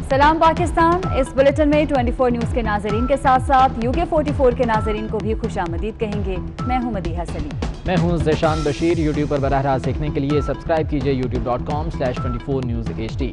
सलाम पाकिस्तान। इस बुलेटिन में 24 न्यूज़ के नाजरीन के साथ साथ UK 44 के नाजरीन को भी खुशामदीद कहेंगे। मैं हूं मदीहा सलीम। मैं हूं ज़ेशान बशीर। यूट्यूब पर बराह रास्त देखने के लिए सब्सक्राइब कीजिए youtube.com/24 News HD।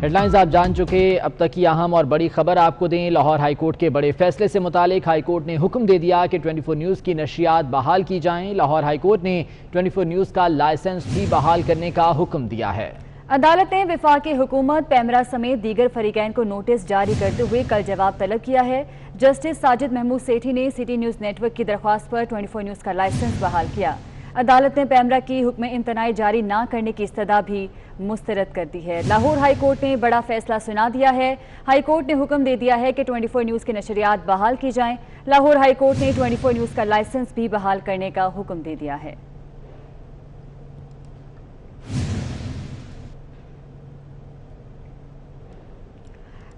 हेडलाइंस आप जान चुके। अब तक की अहम और बड़ी खबर आपको दें। लाहौर हाई कोर्ट के बड़े फैसले से मुतालिक हाई कोर्ट ने हुक्म दे दिया कि 24 न्यूज़ की नशियात बहाल की जाएं। लाहौर हाई कोर्ट ने 24 न्यूज़ का लाइसेंस भी बहाल करने का हुक्म दिया है। अदालत ने वफाकी हुकूमत, पैमरा समेत दीगर फरीकैन को नोटिस जारी करते हुए कल जवाब तलब किया है। जस्टिस साजिद महमूद सेठी ने सिटी न्यूज़ नेटवर्क की दरख्वास्त पर 24 न्यूज़ का लाइसेंस बहाल किया। अदालत ने पैमरा की हुक्म इंतनाई जारी ना करने की इस्तदा भी मुस्तरद कर दी है। लाहौर हाई कोर्ट ने बड़ा फैसला सुना दिया है। हाई कोर्ट ने हुक्म दे दिया है कि 24 न्यूज़ की नशरियात बहाल की जाएं। लाहौर हाई कोर्ट ने 24 न्यूज़ का लाइसेंस भी बहाल करने का हुक्म दे दिया है।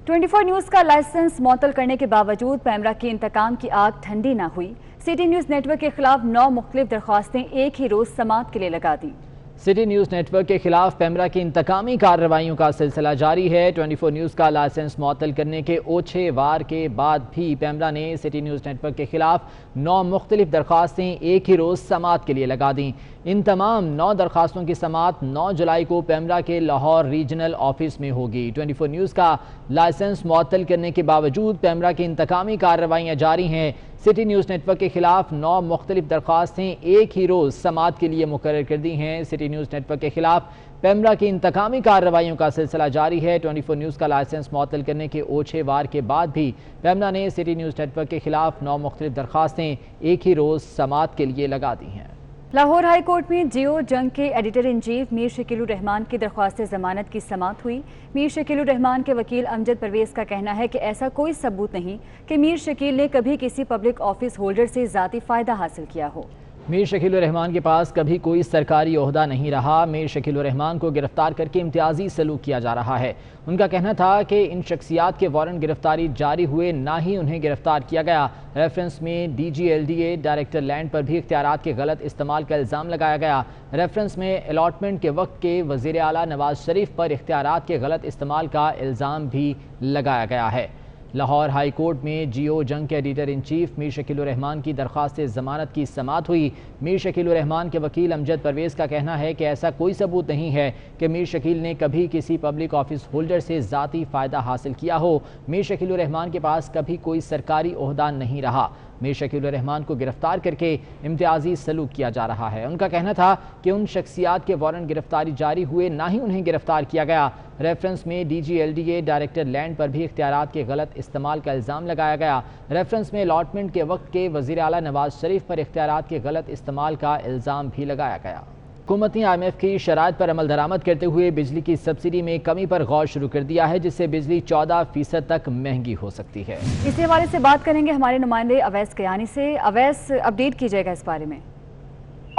ट्वेंटी 24 न्यूज़ का लाइसेंस मुअत्तल करने के बावजूद पैमरा की इंतकाम की आग ठंडी ना हुई। सिटी न्यूज़ नेटवर्क के खिलाफ 9 मुख्तलिफ दरख्वास्तें एक ही रोज़ समाअत के लिए लगा दी। सिटी न्यूज़ नेटवर्क के खिलाफ पैमरा की इंतकामी कार्रवाइयों का सिलसिला जारी है। 24 न्यूज़ का लाइसेंस मुअत्तल करने के ओछे वार के बाद भी पैमरा ने सिटी न्यूज़ नेटवर्क के खिलाफ 9 मुख्तलिफ दरख्वास्तें एक ही रोज़ समाअत के लिए लगा दी। इन तमाम 9 दरख्वास्तों की समाअत 9 जुलाई को पैमरा के लाहौर रीजनल ऑफिस में होगी। 24 न्यूज़ का लाइसेंस मुअत्तल करने के बावजूद पैमरा की इंतकामी कार्रवाइयाँ जारी हैं। सिटी न्यूज़ नेटवर्क के खिलाफ 9 मुख्तलिफ दरख्वास्तें एक ही रोज़ समाअत के लिए मुकर्रर कर दी हैं। सिटी न्यूज़ नेटवर्क के खिलाफ पैमरा की इंतकामी कार्रवाइयों का सिलसिला जारी है। 24 न्यूज़ का लाइसेंस मुअत्तल करने के ओछे वार के बाद भी पैमरा ने सिटी न्यूज़ नेटवर्क के खिलाफ 9 मुख्तलिफ दरख्वास्तें एक ही रोज़ समाअत के लिए लगा दी हैं। लाहौर हाई कोर्ट में जियो जंग के editor in chief Mir Shakeelur Rahman की दरख्वास्त जमानत की समाअत हुई। मीर शकीलुर रहमान के वकील अमजद परवेज का कहना है कि ऐसा कोई सबूत नहीं कि मीर शकील ने कभी किसी पब्लिक ऑफिस होल्डर से ज़ाती फ़ायदा हासिल किया हो। मीर शकीलुर रहमान के पास कभी कोई सरकारी ओहदा नहीं रहा। मीर शकीलुर रहमान को गिरफ्तार करके इम्तियाजी सलूक किया जा रहा है। उनका कहना था कि इन शख्सियात के वारंट गिरफ्तारी जारी हुए, ना ही उन्हें गिरफ्तार किया गया। रेफरेंस में DGLDA डायरेक्टर लैंड पर भी इख्तियारात के गलत इस्तेमाल का इल्ज़ाम लगाया गया। रेफरेंस में अलॉटमेंट के वक्त के वज़ीर आला नवाज शरीफ पर इख्तियारात के गलत इस्तेमाल का इल्ज़ाम भी लगाया गया है। लाहौर हाई कोर्ट में जियो जंग के editor in chief Mir Shakeelur Rahman की दरख्वास्त ज़मानत की समाअत हुई। मीर शकीलुर रहमान के वकील अमजद परवेज़ का कहना है कि ऐसा कोई सबूत नहीं है कि मीर शकील ने कभी किसी पब्लिक ऑफिस होल्डर से ज़ाती फ़ायदा हासिल किया हो। मीर शकीलुर रहमान के पास कभी कोई सरकारी ओहदा नहीं रहा। मीर शकीलुर रहमान को गिरफ्तार करके इम्तियाजी सलूक किया जा रहा है। उनका कहना था कि उन शख्सियात के वारंट गिरफ्तारी जारी हुए, ना ही उन्हें गिरफ्तार किया गया। रेफरेंस में DGLDA डायरेक्टर लैंड पर भी इख्तियारात के गलत इस्तेमाल का इल्ज़ाम लगाया गया। रेफरेंस में अलॉटमेंट के वक्त के वज़ीर आला नवाज शरीफ पर इख्तियारात के गलत इस्तेमाल का इल्ज़ाम भी लगाया गया। हुकूमत ने IMF की शराइत पर अमल दरामद करते हुए बिजली की सब्सिडी में कमी पर गौर शुरू कर दिया है, जिससे बिजली 14% तक महंगी हो सकती है। इसी हवाले से बात करेंगे हमारे नुमाइंदे अवैस कयानी से। अवैस, अपडेट कीजिएगा इस बारे में।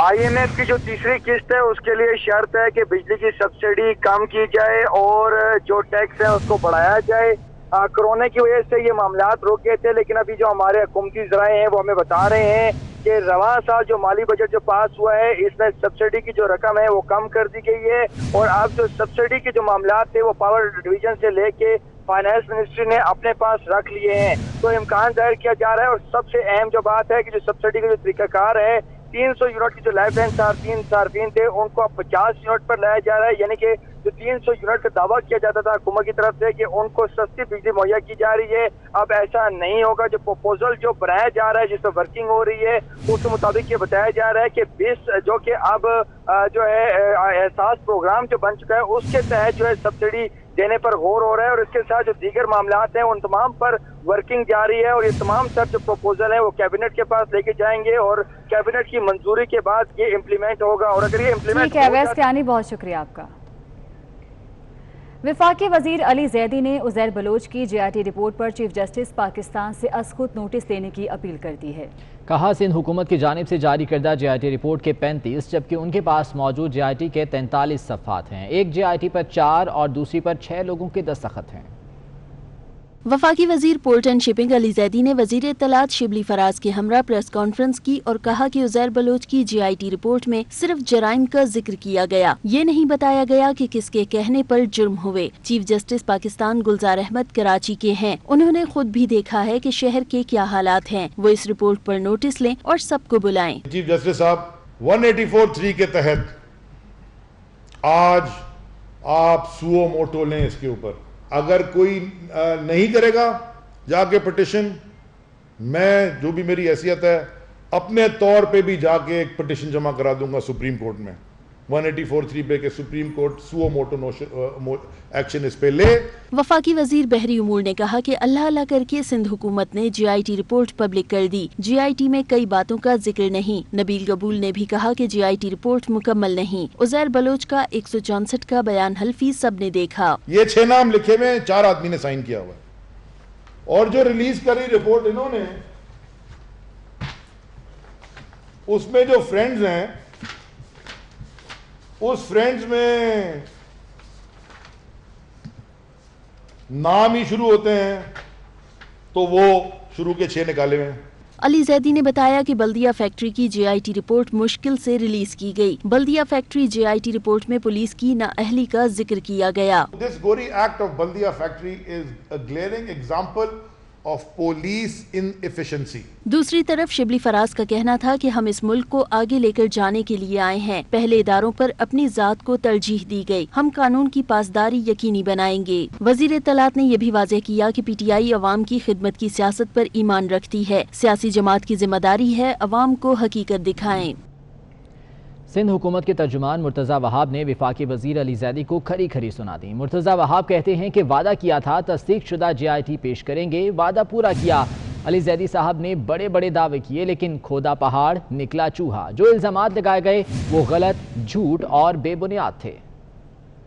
IMF की जो तीसरी किस्त है उसके लिए शर्त है कि बिजली की सब्सिडी कम की जाए और जो टैक्स है उसको बढ़ाया जाए। कोरोना की वजह से ये मामलात रुक गए थे, लेकिन अभी जो हमारे हुकूमती ज़राए हैं वो हमें बता रहे हैं कि रवां साल जो माली बजट जो पास हुआ है इसमें सब्सिडी की जो रकम है वो कम कर दी गई है। और अब जो सब्सिडी के जो मामलात थे वो पावर डिवीजन से लेके फाइनेंस मिनिस्ट्री ने अपने पास रख लिए हैं, तो इम्कान जाहिर किया जा रहा है। और सबसे अहम जो बात है कि जो सब्सिडी का जो तरीकाकार है, 300 यूनिट की जो लाइफ लाइन सार्फिन थे उनको अब 50 यूनिट पर लाया जा रहा है। यानी कि जो 300 यूनिट का दावा किया जाता था हुकूमत की तरफ से कि उनको सस्ती बिजली मुहैया की जा रही है, अब ऐसा नहीं होगा। जो प्रपोजल जो बनाया जा रहा है, जिस पर वर्किंग हो रही है, उसके मुताबिक ये बताया जा रहा है कि 20 जो कि अब जो है एहसास प्रोग्राम जो बन चुका है उसके तहत जो है सब्सिडी देने पर गौर हो रहा है। और इसके साथ जो दीगर मामलात हैं उन तमाम पर वर्किंग जारी है। और ये तमाम सब जो प्रपोजल है वो कैबिनेट के पास लेके जाएंगे और कैबिनेट की मंजूरी के बाद ये इम्प्लीमेंट होगा। और अगर ये इम्प्लीमेंट बहुत शुक्रिया आपका। वफाकी वजीर अली जैदी ने उज़ैर बलोच की JIT रिपोर्ट पर चीफ जस्टिस पाकिस्तान से अज़खुद नोटिस लेने की अपील कर दी है। कहा, सिंध हुकूमत की जानिब से जारी करदा JIT रिपोर्ट के 35 जबकि उनके पास मौजूद JIT के 43 सफ़हात हैं। एक JIT पर 4 और दूसरी पर 6 लोगों के दस्तखत हैं। वफाकी वजीर port and shipping Ali Zaidi ने वजीर इत्तलात शिबली फराज के हमरा प्रेस कॉन्फ्रेंस की और कहा कि उज़ैर बलोच की GIT रिपोर्ट में सिर्फ जराइम का जिक्र किया गया, ये नहीं बताया गया कि किसके कहने पर जुर्म हुए। चीफ जस्टिस पाकिस्तान गुलजार अहमद कराची के हैं, उन्होंने खुद भी देखा है कि शहर के क्या हालात हैं, वो इस रिपोर्ट पर नोटिस लें और सबको बुलाएं। चीफ जस्टिस साहब 184(3) के तहत आज आप सुओ मोटो लें इसके ऊपर। अगर कोई नहीं करेगा जाके पिटिशन, मैं जो भी मेरी हैसियत है अपने तौर पे भी जाके एक पिटिशन जमा करा दूंगा सुप्रीम कोर्ट में 184(3) पे के supreme court suo motu action इस पे ले। वफाकी वजीर बहरी उमूर ने कहा कि अल्लाह अल्लाह करके सिंध हुकूमत ने GIT रिपोर्ट पब्लिक कर दी। GIT में कई बातों का जिक्र नहीं। नबील कबूल ने भी कहा कि GIT रिपोर्ट मुकम्मल नहीं। उज़ैर बलोच का 164 का बयान हल्फी सबने देखा। ये 6 नाम लिखे हुए 4 आदमी ने साइन किया हुआ है और जो रिलीज करी रिपोर्ट इन्होंने, उसमें जो फ्रेंड्स हैं उस फ्रेंड्स में नाम ही शुरू होते हैं तो वो शुरू के 6 निकाले हुए हैं। अली जैदी ने बताया कि बल्दिया फैक्ट्री की GIT रिपोर्ट मुश्किल से रिलीज की गई। बल्दिया फैक्ट्री GIT रिपोर्ट में पुलिस की नाअहली का जिक्र किया गया। This Gori Act of Baldia factory is a glaring example of police inefficiency. दूसरी तरफ शिबली फराज का कहना था कि हम इस मुल्क को आगे लेकर जाने के लिए आए हैं। पहले इदारों पर अपनी जात को तरजीह दी गई, हम कानून की पासदारी यकीनी बनाएंगे। वजीर इत्तलात ने यह भी वाज़ेह किया कि PTI अवाम की खिदमत की सियासत पर ईमान रखती है। सियासी जमात की जिम्मेदारी है अवाम को हकीकत दिखाएं। सिंध हुकूमत के तर्जुमान मुर्तज़ा वहाब ने वफाकी वजीर अली जैदी को खरी खरी सुना दी। मुर्तज़ा वहाब कहते हैं कि वादा किया था तस्दीक शुदा GIT पेश करेंगे, वादा पूरा किया। अली जैदी साहब ने बड़े बड़े दावे किए लेकिन खोदा पहाड़ निकला चूहा। जो इल्ज़ामात लगाए गए वो गलत, झूठ और बेबुनियाद थे।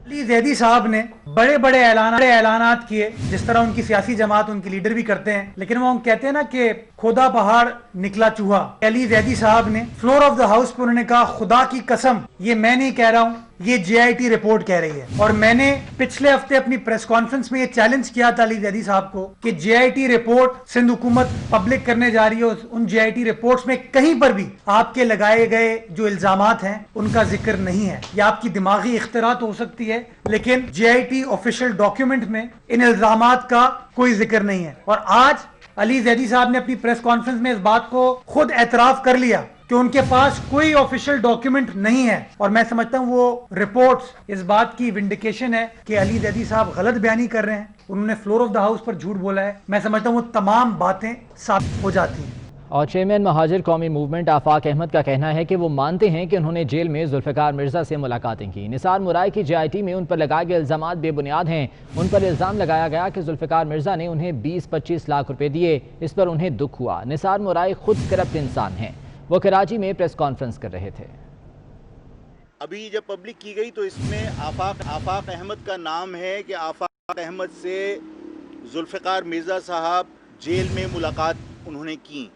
अली जैदी साहब ने बड़े बड़े ऐलानात किए, जिस तरह उनकी सियासी जमात उनकी लीडर भी करते हैं, लेकिन वो कहते हैं ना कि खोदा पहाड़ निकला चूहा। अली जैदी साहब ने फ्लोर ऑफ द हाउस पर उन्होंने कहा खुदा की कसम ये मैं नहीं कह रहा हूँ, ये GIT रिपोर्ट कह रही है। और मैंने पिछले हफ्ते अपनी प्रेस कॉन्फ्रेंस में ये चैलेंज किया था अली जैदी साहब को कि GIT रिपोर्ट सिंध हुकूमत पब्लिक करने जा रही है, उन GIT रिपोर्ट्स में कहीं पर भी आपके लगाए गए जो इल्जामात हैं उनका जिक्र नहीं है। ये आपकी दिमागी इख्तिरात हो सकती है, लेकिन GIT ऑफिशियल डॉक्यूमेंट में इन इल्जामात का कोई जिक्र नहीं है। और आज अली जैदी साहब ने अपनी प्रेस कॉन्फ्रेंस में इस बात को खुद एतराफ कर लिया कि उनके पास कोई ऑफिशियल डॉक्यूमेंट नहीं है। और मैं समझता हूँ वो रिपोर्ट्स इस बात की विंडिकेशन है कि अली जैदी साहब गलत बयानी कर रहे हैं, उन्होंने फ्लोर ऑफ द हाउस पर झूठ बोला है। मैं समझता हूँ वो तमाम बातें साबित हो जाती हैं। और चेयरमैन महाजिर कौमी मूवमेंट आफाक अहमद का कहना है कि वो मानते हैं कि उन्होंने जेल में जुल्फ़िकार मिर्ज़ा से मुलाकातें की। निसार मुराई की GIT में उन पर लगाए गए इल्ज़ामात बेबुनियाद हैं। उन पर इल्ज़ाम लगाया गया कि जुल्फ़िकार मिर्ज़ा ने उन्हें 20-25 लाख रुपए दिए, इस पर उन्हें दुख हुआ। निसार मुराई खुद करप्ट इंसान हैं। वो कराची में प्रेस कॉन्फ्रेंस कर रहे थे। अभी जब पब्लिक की गई तो इसमें आफाक अहमद का नाम है कि आफाक अहमद से जुल्फ़िकार मिर्ज़ा साहब जेल में मुलाकात उन्होंने की,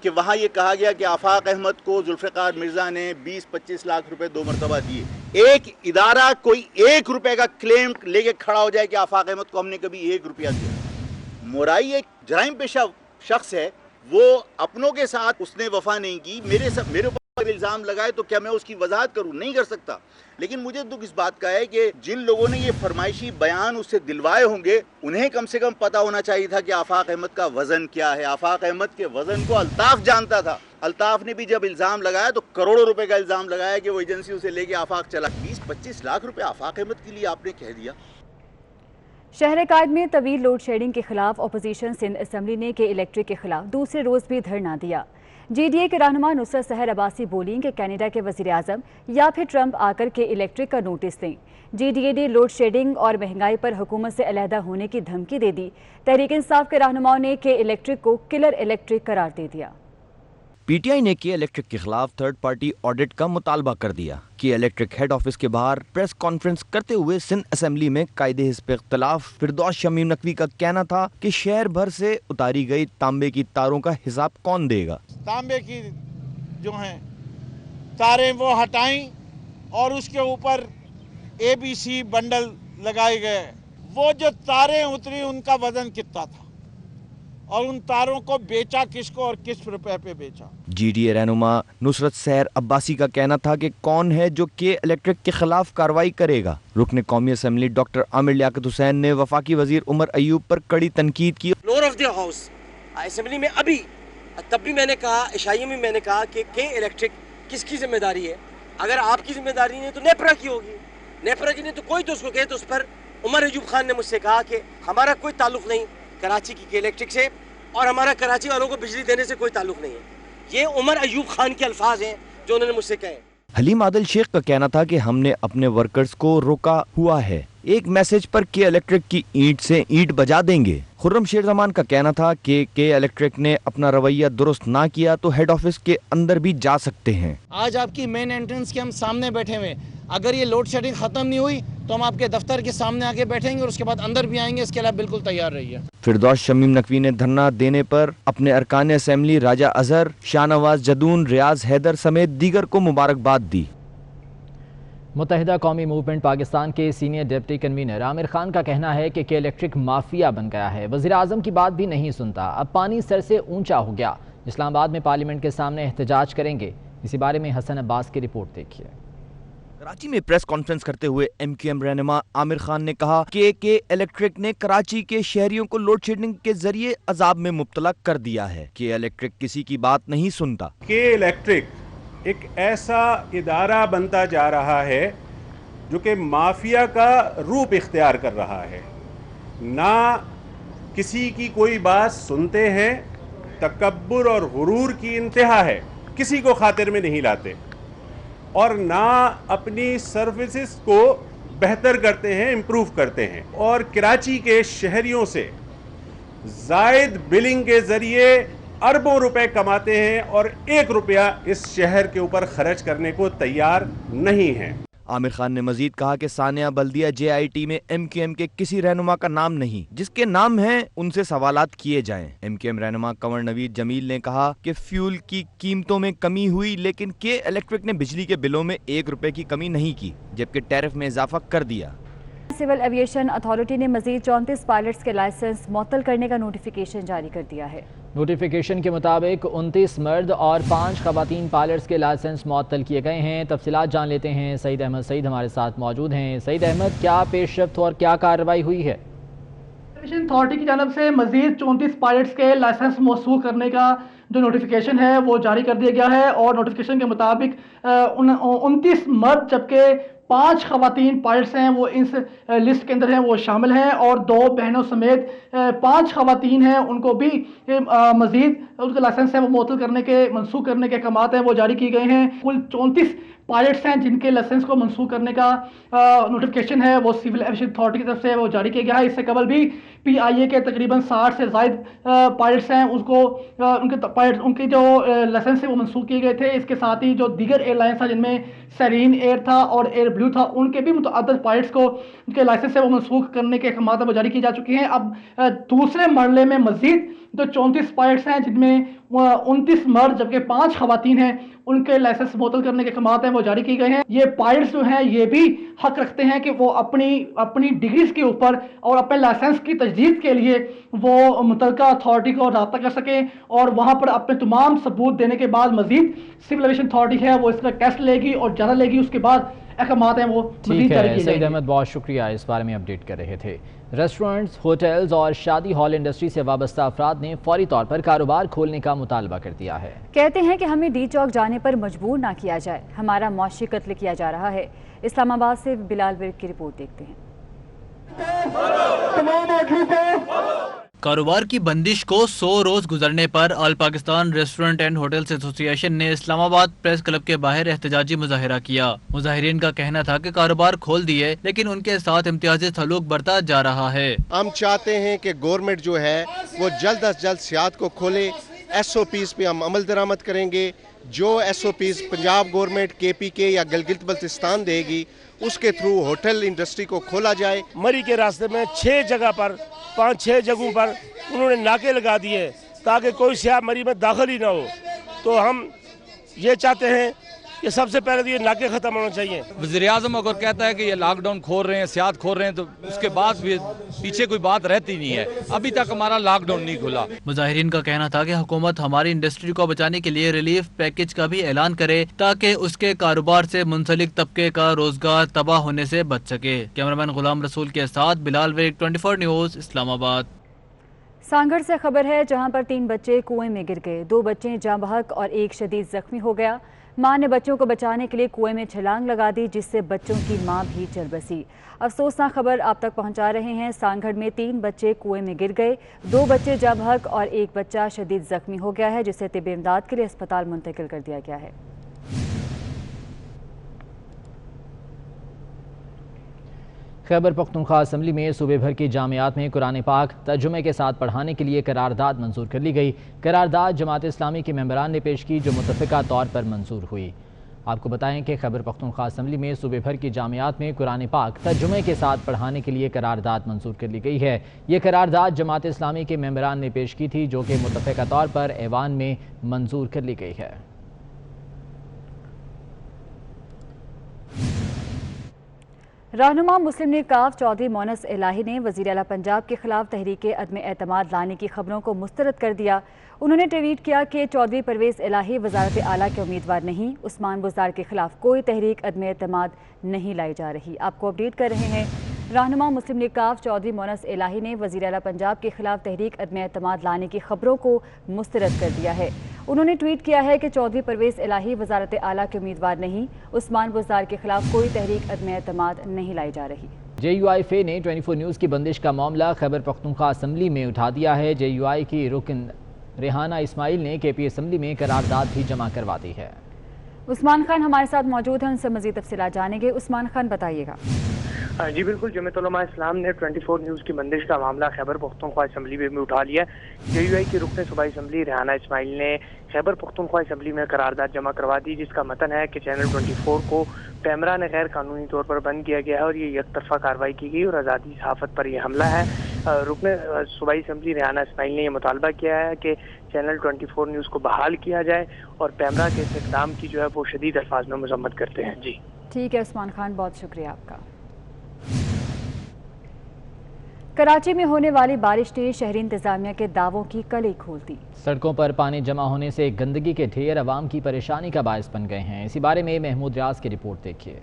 कि वहाँ ये कहा गया कि आफाक अहमद को जुल्फ़िकार मिर्ज़ा ने 20-25 लाख रुपए 2 मरतबा दिए। एक इदारा कोई 1 रुपए का क्लेम लेके खड़ा हो जाए कि आफाक अहमद को हमने कभी 1 रुपया दिया। मुराई एक जराइम पेशा शख्स है, वो अपनों के साथ उसने वफा नहीं की। मेरे ऊपर इल्ज़ाम लगाए तो क्या मैं उसकी वजाहत करूं? नहीं कर सकता। लेकिन मुझे दुख इस बात का है कि जिन लोगों ने ये फरमाइशी बयान उससे दिलवाए होंगे उन्हें कम से कम पता होना चाहिए था कि आफाक अहमद का वजन क्या है। आफाक अहमद के वजन को अल्ताफ जानता था। अल्ताफ ने भी जब इल्ज़ाम लगाया तो करोड़ों रुपए का इल्ज़ाम लगाया कि वो एजेंसी उसे लेके आफाक चला। 20-25 लाख रुपए आफाक अहमद के लिए आपने कह दिया। शहर कायद में तवील लोड शेडिंग के खिलाफ अपोजिशन सिंध असम्बली ने के इलेक्ट्रिक के खिलाफ दूसरे रोज़ भी धरना दिया। GDA के रहनुमा नुसरत सहर अब्बासी बोली कि कनाडा के वज़ीर आज़म या फिर ट्रंप आकर के इलेक्ट्रिक का नोटिस दें। GDA ने लोड शेडिंग और महंगाई पर हुकूमत से अलहदा होने की धमकी दे दी। तहरीक इंसाफ के रहनुमाओं ने के इलेक्ट्रिक को किलर इलेक्ट्रिक करार दे दिया। PTI ने के इलेक्ट्रिक के खिलाफ थर्ड पार्टी ऑडिट का मुतालबा कर दिया। के इलेक्ट्रिक हेड ऑफिस के बाहर प्रेस कॉन्फ्रेंस करते हुए सिंध असेंबली में कायदे हिस्ब इख्तिलाफ फिरदौस शमीम नकवी का कहना था कि शहर भर से उतारी गई तांबे की तारों का हिसाब कौन देगा। तांबे की जो हैं तारें वो हटाई और उसके ऊपर ABC बंडल लगाए गए, वो जो तारें उतरी उनका वजन कितना था और उन तारों को बेचा किसको और किस रुपए पे बेचा। GDA रहनुमा नुसरत सैर अब्बासी का कहना था कि कौन है जो के इलेक्ट्रिक के खिलाफ कार्रवाई करेगा। रुकने कौमी असम्बली डॉक्टर आमिर लियाकत हुसैन ने वफाकी वजीर उमर अयूब पर कड़ी तनकीद की। Floor of the house assembly में अभी तब भी मैंने कहा, इशाइये में मैंने कहा कि के इलेक्ट्रिक किसकी जिम्मेदारी है। अगर आपकी जिम्मेदारी नहीं तो नेपरा की होगी, नेपरा की नहीं तो कोई तो उसको कहे। तो उस पर उमर अयूब खान ने मुझसे कहा कि हमारा कोई ताल्लुक नहीं कराची की के इलेक्ट्रिक से और हमारा कराची वालों को बिजली देने से कोई ताल्लुक नहीं है। ये उमर अयूब खान के अल्फाज हैं जो उन्होंने मुझसे कहे। हलीम आदिल शेख का कहना था कि हमने अपने वर्कर्स को रोका हुआ है, एक मैसेज पर के इलेक्ट्रिक की ईंट से ईंट बजा देंगे। खुर्रम शेर जमान का कहना था कि के इलेक्ट्रिक ने अपना रवैया दुरुस्त ना किया तो हेड ऑफिस के अंदर भी जा सकते हैं। आज आपकी मेन एंट्रेंस के हम सामने बैठे हुए, अगर ये लोड शेडिंग खत्म नहीं हुई तो हम आपके दफ्तर के सामने आके बैठेंगे और उसके बाद अंदर भी आएंगे। इसके अलावा बिल्कुल तैयार रहिए। फिरदौस शमीम नकवी ने धरना देने पर अपने अरकान असेंबली राजा अजहर, शाहनवाज जदून, रियाज हैदर समेत दीगर को मुबारकबाद दी। मुत्तहिदा कौमी मूवमेंट पाकिस्तान के senior deputy convener Aamir Khan का कहना है कि के इलेक्ट्रिक माफिया बन गया है, वज़ीर आज़म की बात भी नहीं सुनता, अब पानी सर से ऊंचा हो गया। इस्लामाबाद में पार्लियामेंट के सामने एहतजाज करेंगे। इसी बारे में हसन अब्बास की रिपोर्ट देखिए। कराची में प्रेस कॉन्फ्रेंस करते हुए MQM रहनुमा आमिर खान ने कहा कि के इलेक्ट्रिक ने कराची के शहरियों को लोड शेडिंग के जरिए अजाब में मुब्तला कर दिया है। के इलेक्ट्रिक किसी की बात नहीं सुनता। के इलेक्ट्रिक एक ऐसा इदारा बनता जा रहा है जो कि माफिया का रूप इख्तियार कर रहा है। ना किसी की कोई बात सुनते हैं, तकब्बुर और गुरूर की इंतहा है, किसी को खातिर में नहीं लाते और ना अपनी सर्विसेज को बेहतर करते हैं, इम्प्रूव करते हैं और कराची के शहरियों से जायद बिलिंग के जरिए अरबों रुपए कमाते हैं और 1 रुपया इस शहर के ऊपर खर्च करने को तैयार नहीं है। आमिर खान ने मजीद कहा कि सानिया बल्दिया JIT में MQM के किसी रहनुमा का नाम नहीं, जिसके नाम हैं उनसे सवालात किए जाएं। MQM रहनुमा कंवर नवीद जमील ने कहा कि फ्यूल की कीमतों में कमी हुई लेकिन के इलेक्ट्रिक ने बिजली के बिलों में 1 रुपए की कमी नहीं की, जबकि टैरिफ में इजाफा कर दिया। सिविल एविएशन अथॉरिटी ने मजीद 34 पायलट्स के लाइसेंस मुअत्तल करने का नोटिफिकेशन जारी कर दिया है। नोटिफिकेशन के मुताबिक 29 मर्द और 5 खवातीन पायलट्स के लाइसेंस मुअत्तल किए गए हैं। तफसीलात जान लेते हैं। सईद अहमद सईद हमारे साथ मौजूद हैं। सईद अहमद, क्या पेशरफ्त और क्या कार्रवाई हुई है? एविएशन अथॉरिटी की जानब से मजीद 34 पायलट्स के लाइसेंस मौसूल करने का जो नोटिफिकेशन है वो जारी कर दिया गया है और नोटिफिकेशन के मुताबिक 29 मर्द जबकि 5 खवातीन पायलट्स हैं वो इस लिस्ट के अंदर हैं, वो शामिल हैं और 2 बहनों समेत 5 खवातीन हैं, उनको भी मजीद उनके लाइसेंस हैं वो मुअत्तल करने के मनसूख करने के अहकामात हैं वो जारी किए गए हैं। कुल 34 पायलट्स हैं जिनके लाइसेंस को मनसूख करने का नोटिफिकेशन है वो सिविल एविएशन अथॉरिटी की तरफ से वो जारी किया गया है। इससे कबल भी PIA के तकरीबन 60 से ज़ायद पायलट्स हैं उसको उनके जो लाइसेंस है वो मनसूख किए गए थे। इसके साथ ही जो दीगर एयरलाइंस था जिनमें सेरीन एयर था और एयर ब्लू था, उनके भी मुतअद्दिद पायलट्स को उनके लाइसेंस है वो मनसूख करने के अहकामात वो जारी किए जा चुके हैं। अब दूसरे मरले में मजीद जो 34 पायलट्स हैं जिनमें 29 मर्द जबकि 5 खवातीन हैं उनके लाइसेंस मुअत्तल करने के अहकामात हैं वो जारी किए गए हैं। ये पायलट्स जो हैं ये भी हक रखते हैं कि वो अपनी डिग्रीज के ऊपर और अपने लाइसेंस की तजदीद के लिए वो मुतलका अथॉरिटी को रब्ता कर सकें और वहाँ पर अपने तमाम सबूत देने के बाद मजीद सिविल एविएशन अथॉरिटी है वो इसका टेस्ट लेगी और ज़्यादा लेगी, उसके बाद अहकामात हैं वो मजीद जारी किए जाएंगे। सईद अहमद, बहुत शुक्रिया, इस बारे में अपडेट कर रहे थे। रेस्टोरेंट्स, होटल्स और शादी हॉल इंडस्ट्री से वाबस्ता अफराद ने फौरी तौर पर कारोबार खोलने का मुतालबा कर दिया है। कहते हैं कि हमें डी चौक जाने पर मजबूर ना किया जाए, हमारा मुआशी कत्ल किया जा रहा है। इस्लामाबाद से बिलाल विर्क की रिपोर्ट देखते हैं। कारोबार की बंदिश को 100 रोज गुजरने पर all Pakistan restaurant and hotels association ने इस्लामाबाद प्रेस क्लब के बाहर एहतजाजी मुजाहिरा किया। मुजाहिरीन का कहना था कि कारोबार खोल दिए लेकिन उनके साथ इम्तियाजी सलूक बरता जा रहा है। हम चाहते हैं कि गवर्नमेंट जो है वो जल्द अज जल्द सियाहत को खोले। SOPs पे हम अमल दरामद करेंगे। जो SOPs पंजाब गवर्नमेंट KPK या गिलगित बल्तिस्तान देगी उसके थ्रू होटल इंडस्ट्री को खोला जाए। मरी के रास्ते में 6 जगह पर 5-6 जगहों पर उन्होंने नाके लगा दिए ताकि कोई सियाह मरी में दाखिल ही ना हो। तो हम ये चाहते हैं کہ سب سے پہلے تو یہ ناکے ختم ہونا چاہیے. وزیراعظم اگر کہتا ہے کہ یہ لاک ڈاؤن کھول رہے ہیں, سیاحت کھول رہے ہیں, تو اس کے بعد بھی پیچھے کوئی بات رہتی نہیں ہے. ابھی تک ہمارا لاک ڈاؤن نہیں کھلا. مظاہرین کا کہنا تھا کہ حکومت ہماری انڈسٹری کو بچانے کے لیے ریلیف پیکج کا بھی اعلان کرے تاکہ اس کے کاروبار سے منسلک طبقے کا روزگار تباہ ہونے سے بچ سکے. کیمرامین غلام رسول کے ساتھ بلال ویگ 24 نیوز اسلام آباد. سانگھڑ سے خبر ہے جہاں پر 3 بچے کنویں میں گر گئے. 2 بچے جاں بحق اور 1 شدید زخمی ہو گیا. ماں نے بچوں کو بچانے کے لیے کنویں میں چھلانگ لگا دی جس سے بچوں کی ماں بھی چل بسی. افسوسناک خبر آپ تک پہنچا رہے ہیں. سانگھڑ میں 3 بچے کنویں میں گر گئے. 2 بچے جاں بحق اور 1 بچہ شدید زخمی ہو گیا ہے جسے طبی امداد کے لیے اسپتال منتقل کر دیا گیا ہے. خیبر پختونخوا اسمبلی میں صوبے بھر کی جامعات میں قرآن پاک ترجمے کے ساتھ پڑھانے کے لیے قرارداد منظور کر لی گئی. قرارداد جماعت اسلامی کے ممبران نے پیش کی جو متفقہ طور پر منظور ہوئی. آپ کو بتائیں کہ خیبر پختونخوا اسمبلی میں صوبے بھر کی جامعات میں قرآن پاک ترجمے کے ساتھ پڑھانے کے لیے قرارداد منظور کر لی گئی ہے. یہ قرارداد جماعت اسلامی کے ممبران نے پیش کی تھی جو کہ متفقہ طور پر ایوان میں منظور کر لی گئی ہے. رہنما مسلم لیگ کاف چودھری مونس الہی نے وزیر اعلیٰ پنجاب کے خلاف تحریک عدم اعتماد لانے کی خبروں کو مسترد کر دیا. انہوں نے ٹویٹ کیا کہ چودھری پرویز الہی وزارت اعلیٰ کے امیدوار نہیں. عثمان بزدار کے خلاف کوئی تحریک عدم اعتماد نہیں لائی جا رہی. آپ کو اپڈیٹ کر رہے ہیں. رہنما مسلم لیگ کاف چودھری مونس الہی نے وزیر اعلیٰ پنجاب کے خلاف تحریک عدم اعتماد لانے کی خبروں کو مسترد کر دیا ہے. انہوں نے ٹویٹ کیا ہے کہ چودھری پرویز الہی وزارت اعلیٰ کے امیدوار نہیں. عثمان بزدار کے خلاف کوئی تحریک عدم اعتماد نہیں لائی جا رہی. JUI نے 24 نیوز کی بندش کا معاملہ خیبر پختونخوا اسمبلی میں اٹھا دیا ہے. JUI کی رکن ریحانہ اسماعیل نے KP اسمبلی میں قرارداد بھی جمع کروا دی ہے. عثمان خان ہمارے ساتھ موجود ہیں, ان سے مزید تفصیلات جانیں گے. عثمان خان بتائیے گا. جی بالکل, جمعیت علماء اسلام نے 24 نیوز کی بندش کا معاملہ خیبر پختونخوا اسمبلی میں اٹھا لیا. JUI کی رکن صوبائی اسمبلی ریحانہ اسماعیل نے خیبر پختونخوا اسمبلی میں قرارداد جمع کروا دی جس کا متن ہے کہ چینل 24 کو پیمرا نے غیر قانونی طور پر بند کیا گیا ہے اور یہ یک طرفہ کارروائی کی گئی اور آزادی صحافت پر یہ حملہ ہے. رکن صوبائی اسمبلی ریحانہ اسماعیل نے یہ مطالبہ کیا ہے کہ چینل 24 نیوز کو بحال کیا جائے اور پیمرا کے اس اقدام کی جو ہے وہ شدید الفاظ میں مذمت کرتے ہیں. جی ٹھیک ہے عثمان خان, بہت شکریہ آپ کا. کراچی میں ہونے والی بارش نے شہری انتظامیہ کے دعووں کی کلی کھول دی. سڑکوں پر پانی جمع ہونے سے گندگی کے ڈھیر عوام کی پریشانی کا باعث بن گئے ہیں. اسی بارے میں محمود ریاض کی رپورٹ دیکھیے.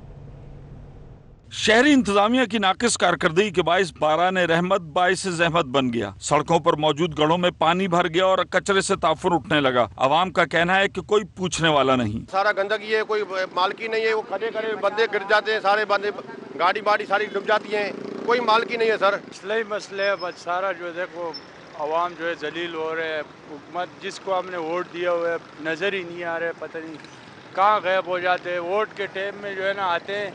شہری انتظامیہ کی ناقص کارکردگی کے باعث باران رحمت باعث زحمت بن گیا. سڑکوں پر موجود گڑھوں میں پانی بھر گیا اور کچرے سے تعفن اٹھنے لگا. عوام کا کہنا ہے کہ کوئی پوچھنے والا نہیں. سارا گندگی ہے, کوئی مالکی نہیں ہے. وہ کھڑے کھڑے بندے گر جاتے ہیں, سارے بندے گاڑی باڑی ساری ڈوب جاتی ہیں, کوئی مالکی نہیں ہے. سر مسئلہ مسئلہ ہے بس سارا جو دیکھو عوام جو ہے ذلیل ہو رہے ہیں. حکومت جس کو ہم نے ووٹ دیا ہوا ہے نظر ہی نہیں آ رہے, پتہ نہیں کہاں غائب ہو جاتے ہیں. ووٹ کے ٹائم میں جو ہے نا آتے ہیں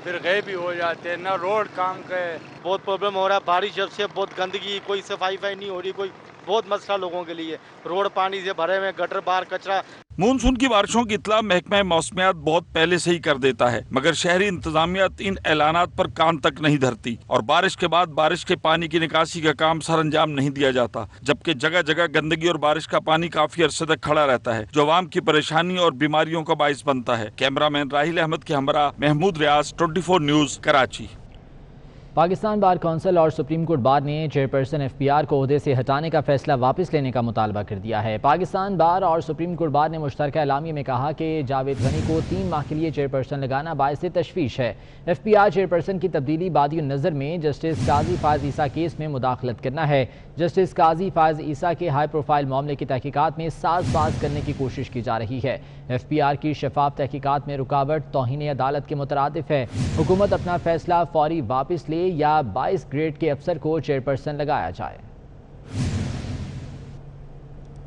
پھر غائب ہی ہو جاتے ہیں. نہ روڈ کام کا ہے, بہت پرابلم ہو رہا ہے. بارش جب سے بہت گندگی, کوئی صفائی نہیں ہو رہی, کوئی بہت مسئلہ لوگوں کے لیے. روڈ پانی سے بھرے ہوئے, گٹر باہر کچرا. مونسون کی بارشوں کی اطلاع محکمہ موسمیات بہت پہلے سے ہی کر دیتا ہے مگر شہری انتظامیات ان اعلانات پر کان تک نہیں دھرتی اور بارش کے بعد بارش کے پانی کی نکاسی کا کام سر انجام نہیں دیا جاتا, جبکہ جگہ جگہ گندگی اور بارش کا پانی کافی عرصے تک کھڑا رہتا ہے جو عوام کی پریشانی اور بیماریوں کا باعث بنتا ہے. کیمرہ مین راہیل احمد کے ہمراہ محمود ریاض, 24 news, Karachi. Pakistan bar council اور سپریم کورٹ بار نے چیئرپرسن FPR کو عہدے سے ہٹانے کا فیصلہ واپس لینے کا مطالبہ کر دیا ہے. پاکستان بار اور سپریم کورٹ بار نے مشترکہ اعلامیے میں کہا کہ جاوید غنی کو 3 ماہ کے لیے چیئرپرسن لگانا باعث تشویش ہے. FPR چیئرپرسن کی تبدیلی بادی النظر میں جسٹس قاضی فائز عیسیٰ کیس میں مداخلت کرنا ہے. جسٹس قاضی فائز عیسیٰ کے ہائی پروفائل معاملے کی تحقیقات میں ساز باز کرنے کی کوشش کی جا رہی ہے. FPR کی شفاف تحقیقات میں رکاوٹ توہین عدالت کے مترادف ہے. حکومت اپنا فیصلہ فوری واپس لے یا 22 گریڈ کے افسر کو چیئرپرسن لگایا جائے.